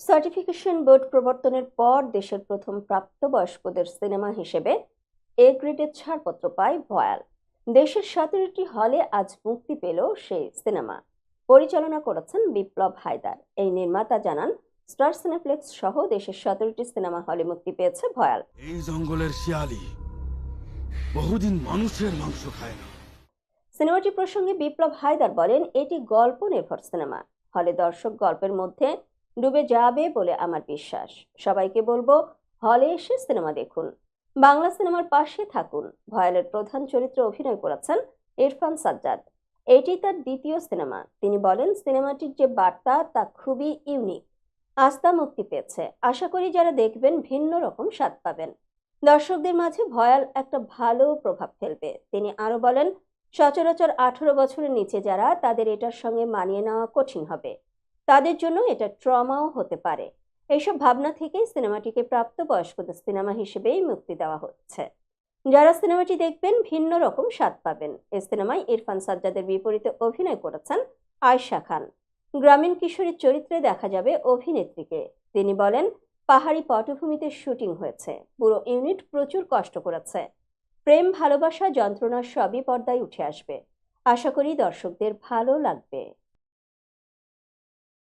Certification board প্রবর্তনের পর দেশের প্রথম প্রাপ্তবয়স্কদের সিনেমা হিসেবে এ গ্রেডের ছাড়পত্র পায় ভয়াল। দেশের 17টি হলে আজ মুক্তি পেল সেই সিনেমা। পরিচালনা করেছেন বিপ্লব হায়দার। এই নির্মাতা জানান, স্টার সিনেপ্লেক্স সহ দেশের 17টি সিনেমা হলে মুক্তি পেয়েছে ভয়াল। এই জঙ্গলের শিয়ালি বহুদিন মানুষের মাংস খায় না। সিনেমাটি প্রসঙ্গে বিপ্লব হায়দার বলেন, এটি গল্প নির্ভর সিনেমা। হলে দর্শক গল্পের মধ্যে ডুবে যাবে বলে আমার বিশ্বাস। সবাইকে বলবো, হলে এসে সিনেমা দেখুন, বাংলা সিনেমার পাশে থাকুন। ভয়ালের প্রধান চরিত্রে অভিনয় করেছেন ইরফান সাজ্জাদ। এটি তার দ্বিতীয় সিনেমা। তিনি বলেন, সিনেমাটির যে বার্তা তা খুবই ইউনিক। আজ তা মুক্তি পেয়েছে। আশা করি যারা দেখবেন ভিন্ন রকম স্বাদ পাবেন। দর্শকদের মাঝে ভয়াল একটা ভালো প্রভাব ফেলবে। তিনি আরো বলেন, সচরাচর 18 বছরের নিচে যারা, তাদের এটার সঙ্গে মানিয়ে নেওয়া কঠিন হবে। তাদের জন্য এটা ট্রমাও হতে পারে। এইসব ভাবনা থেকেই সিনেমাটিকে প্রাপ্তবয়স্কদের সিনেমা হিসেবেই মুক্তি দেওয়া হচ্ছে। যারা সিনেমাটি দেখবেন ভিন্ন রকম স্বাদ পাবেন। এই সিনেমায় ইরফান সাজ্জাদের বিপরীতে অভিনয় করেছেন আয়েশা খান। গ্রামীণ কিশোরীর চরিত্রে দেখা যাবে অভিনেত্রীকে। তিনি বলেন, পাহাড়ি পটভূমিতে শুটিং হয়েছে, পুরো ইউনিট প্রচুর কষ্ট করেছে। প্রেম, ভালোবাসা, যন্ত্রণা সবই পর্দায় উঠে আসবে। আশা করি দর্শকদের ভালো লাগবে।